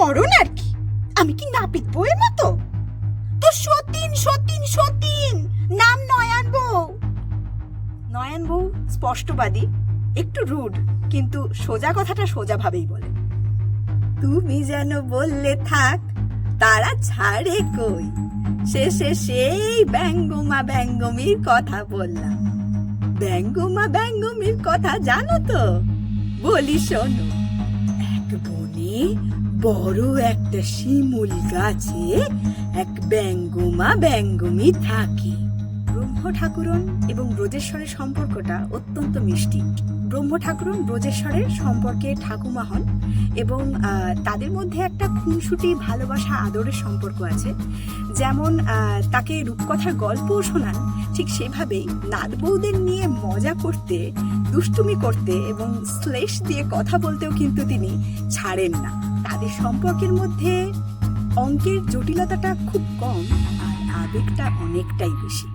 করো আর কি? আমি কি নাপিত বউয়ের মতো? তো সতীন সতীন সতীন নাম নয়ন বউ। নয়ন বউ স্পষ্টবাদী, একটু রুড, কিন্তু সোজা কথাটা সোজা ভাবেই বলে। তুমি যেন বললে থাক, তারা ছাড়ে কই, শেষে সেই ব্যঙ্গমা ব্যঙ্গমীর কথা বললাম। ব্যঙ্গমা ব্যঙ্গমীর কথা জানো তো? বলি শোনো। এক বনে বড় একটা শিমুল গাছে এক ব্যঙ্গমা ব্যঙ্গমী থাকে। ব্রহ্ম ঠাকুরন এবং ব্রজেশ্বরের সম্পর্কটা অত্যন্ত মিষ্টি। ব্রহ্ম ঠাকুরন ব্রজেশ্বরের সম্পর্কে ঠাকুমা হন এবং তাদের মধ্যে একটা খুনসুটি ভালোবাসা আদরের সম্পর্ক আছে। যেমন তাকে রূপকথার গল্পও শোনান, ঠিক সেভাবেই নাত বউদের নিয়ে মজা করতে, দুষ্টুমি করতে এবং শ্লেষ দিয়ে কথা বলতেও কিন্তু তিনি ছাড়েন না। তাদের সম্পর্কের মধ্যে অঙ্কের জটিলতাটা খুব কম আর আবেগটা অনেকটাই বেশি।